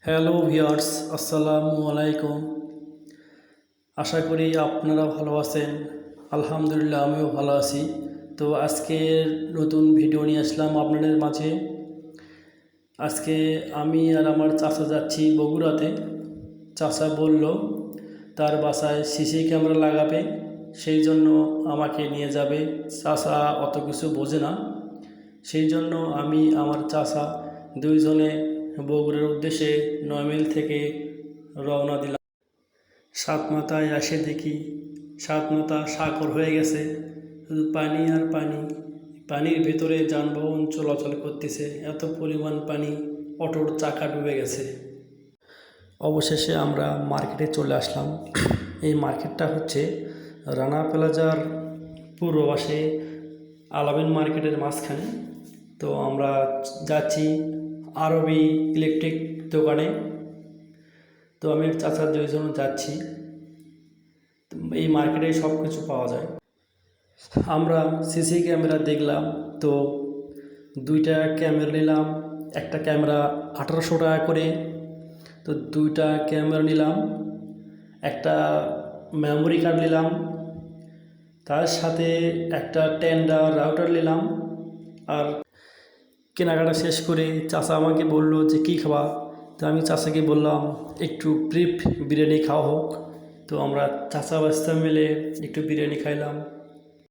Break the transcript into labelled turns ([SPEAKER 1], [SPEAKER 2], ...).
[SPEAKER 1] Hello viewers, আসসালামু আলাইকুম। আশা করি আপনারা ভালো আছেন। আলহামদুলিল্লাহ, আমিও ভালো আছি। তো আজকের নতুন ভিডিও নিয়ে আসলাম আপনাদের মাঝে। আজকে আমি আর আমার চাচা যাচ্ছি বগুড়াতে। চাচা বলল তার বাসায় সিসি ক্যামেরা লাগাবে, সেই জন্য আমাকে নিয়ে যাবে। চাচা অত কিছু বোঝে না, সেই জন্য আমি আমার চাচা দুইজনে বগুড়ার উদ্দেশ্যে ৯ মাইল থেকে রওনা দিলাম। সাত মাথায় এসে দেখি সাত মাথা সাগর হয়ে গেছে, শুধু পানি আর পানি। পানির ভেতরে যানবাহন চলাচল করতেছে, এত পরিমাণ পানি, অটোর চাকা ডুবে গেছে। অবশেষে আমরা মার্কেটে চলে আসলাম। এই মার্কেটটা হচ্ছে রানা প্লাজার পূর্ব পাশে, আলামিন মার্কেটের মাঝখানে। তো আমরা যাচ্ছি আরবি ইলেকট্রিক দোকানে। তো আমি চাচার দুইজন যাচ্ছি। এই মার্কেটে সব কিছু পাওয়া যায়। আমরা সিসি ক্যামেরা দেখলাম, তো দুইটা ক্যামেরা নিলাম। একটা ক্যামেরা 1800 টাকা করে। তো দুইটা ক্যামেরা নিলাম, একটা মেমোরি কার্ড নিলাম, তার সাথে একটা টেন্ডার রাউটার নিলাম। আর কেনাকাটা শেষ করে চাচা আমাকে বলল যে কী খাবা। তো আমি চাচাকে বললাম একটু বিরিয়ানি খাওয়া হোক। তো আমরা চাচা বাস্তা মিলে একটু বিরিয়ানি খাইলাম।